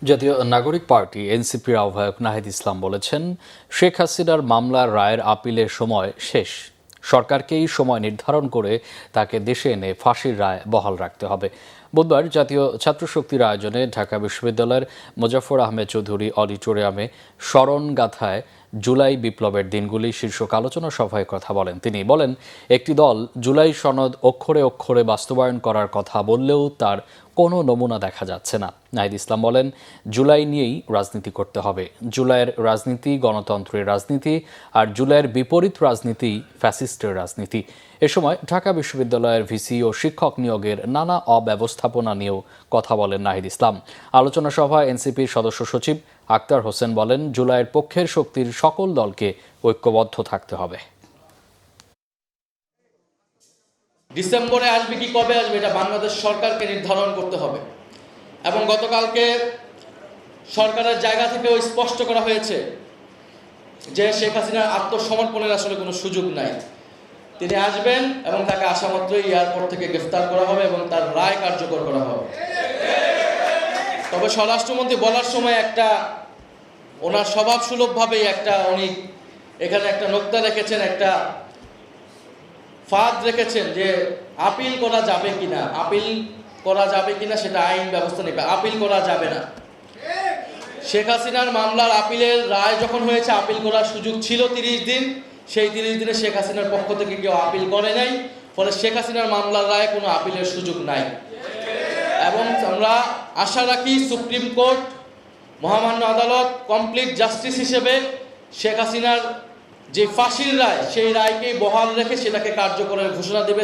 জাতীয় নাগরিক পার্টি এনসিপির আহ্বায়ক নাহিদ ইসলাম বলেছেন, শেখ হাসিনার মামলার রায়ের আপিলের সময় শেষ। সরকারকেই সময় নির্ধারণ করে তাকে দেশে এনে ফাঁসির রায় বহাল রাখতে হবে। বুধবার জাতীয় ছাত্রশক্তির আয়োজনে ঢাকা বিশ্ববিদ্যালয়ের মোজাফফর আহমেদ চৌধুরী অডিটোরিয়ামে স্মরণগাথায় জুলাই বিপ্লবের দিনগুলি শীর্ষক আলোচনা সভায় কথা বলেন তিনি। বলেন, একটি দল জুলাই সনদ অক্ষরে অক্ষরে বাস্তবায়ন করার কথা বললেও তার কোনো নমুনা দেখা যাচ্ছে না। নাহিদ ইসলাম বলেন, জুলাই নিয়েই রাজনীতি করতে হবে। জুলাইয়ের রাজনীতি গণতন্ত্রের রাজনীতি, আর জুলাইয়ের বিপরীত রাজনীতি ফ্যাসিস্টের রাজনীতি। এ সময় ঢাকা বিশ্ববিদ্যালয়ের ভিসি ও শিক্ষক নিয়োগের নানা অব্যবস্থাপনা নিয়েও কথা বলেন নাহিদ ইসলাম। আলোচনা সভায় এনসিপির সদস্য সচিব আক্তার হোসেন বলেন, জুলাইয়ের পক্ষের শক্তির সকল দলকে ঐক্যবদ্ধ থাকতে হবে। ডিসেম্বরে আসবে কি কবে আসবে এটা বাংলাদেশ সরকারকে নির্ধারণ করতে হবে। এবং গতকালকে সরকারের জায়গা থেকেও স্পষ্ট করা হয়েছে যে শেখ হাসিনার আত্মসমর্পণের আসলে কোনো সুযোগ নাই। তিনি আসবেন এবং তাকে আসামাত্রই এয়ারপোর্ট থেকে গ্রেফতার করা হবে এবং তার রায় কার্যকর করা হবে। তবে স্বরাষ্ট্রমন্ত্রী বলার সময় একটা ওনার স্বভাবসুলভভাবেই উনি এখানে একটা নোক্তা রেখেছেন, একটা ফাঁদ রেখেছেন যে আপিল করা যাবে কিনা, আপিল করা যাবে কিনা সেটা আইন ব্যবস্থা নেবে, আপিল করা যাবে না। শেখ হাসিনার মামলার আপিলের রায় যখন হয়েছে আপিল করার সুযোগ ছিল 30 দিন, সেই 30 দিনে শেখ হাসিনার পক্ষ থেকে কেউ আপিল করে নাই, ফলে শেখ হাসিনার মামলার রায়ে কোনো আপিলের সুযোগ নাই। এবং আমরা আশা রাখি সুপ্রিম কোর্ট, মহামান্য আদালত কমপ্লিট জাস্টিস হিসেবে শেখ হাসিনার যে ফাঁসির রায় সেই রায়কেই বহাল রেখে সেটাকে কার্যকরের ঘোষণা দেবে।